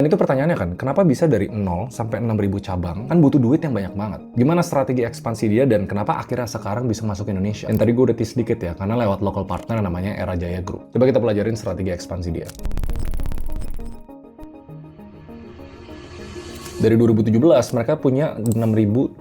itu pertanyaannya kan, kenapa bisa dari 0 sampai 6.000 cabang? Kan butuh duit yang banyak banget. Gimana strategi ekspansi dia dan kenapa akhirnya sekarang bisa masuk Indonesia? Dan tadi gue udah tease sedikit ya, karena lewat local partner namanya Era Jaya Group. Coba kita pelajarin strategi ekspansi dia. Dari 2017, mereka punya 6.400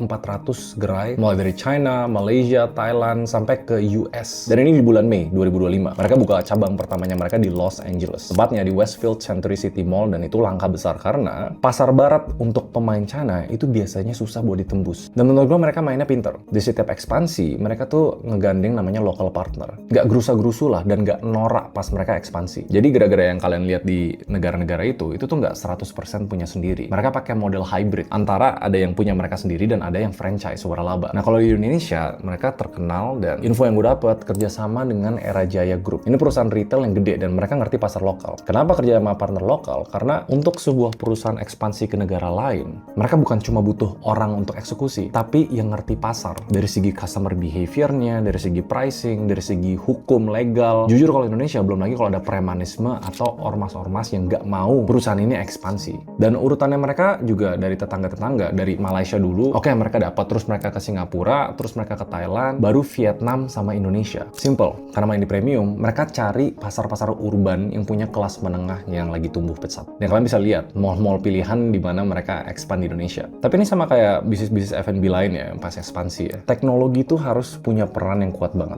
gerai, mulai dari China, Malaysia, Thailand, sampai ke US. Dan ini di bulan Mei 2025. Mereka buka cabang pertamanya mereka di Los Angeles. Tepatnya di Westfield Century City Mall, dan itu langkah besar karena pasar barat untuk pemain China itu biasanya susah buat ditembus. Dan menurut gue mereka mainnya pinter. Di setiap ekspansi, mereka tuh ngegandeng namanya local partner. Nggak gerusa-gerusu lah, dan nggak norak pas mereka ekspansi. Jadi gara-gara yang kalian lihat di negara-negara itu tuh nggak 100% punya sendiri. Mereka pakai model hybrid, antara ada yang punya mereka sendiri dan ada yang franchise waralaba. Nah kalau di Indonesia, mereka terkenal dan info yang gue dapat kerjasama dengan Era Jaya Group. Ini perusahaan retail yang gede dan mereka ngerti pasar lokal. Kenapa kerja sama partner lokal? Karena untuk sebuah perusahaan ekspansi ke negara lain, mereka bukan cuma butuh orang untuk eksekusi, tapi yang ngerti pasar. Dari segi customer behavior-nya, dari segi pricing, dari segi hukum, legal. Jujur kalau Indonesia, belum lagi kalau ada premanisme atau ormas-ormas yang nggak mau perusahaan ini ekspansi. Dan urutannya mereka juga dari tetangga-tetangga, dari Malaysia dulu, oke mereka dapat, terus mereka ke Singapura, terus mereka ke Thailand, baru Vietnam sama Indonesia. Simple, karena main di premium, mereka cari pasar-pasar urban yang punya kelas menengah yang lagi tumbuh pesat. Dan kalian bisa lihat mall-mall pilihan di mana mereka expand di Indonesia. Tapi ini sama kayak bisnis-bisnis F&B lain ya, pas ekspansi ya. Teknologi itu harus punya peran yang kuat banget.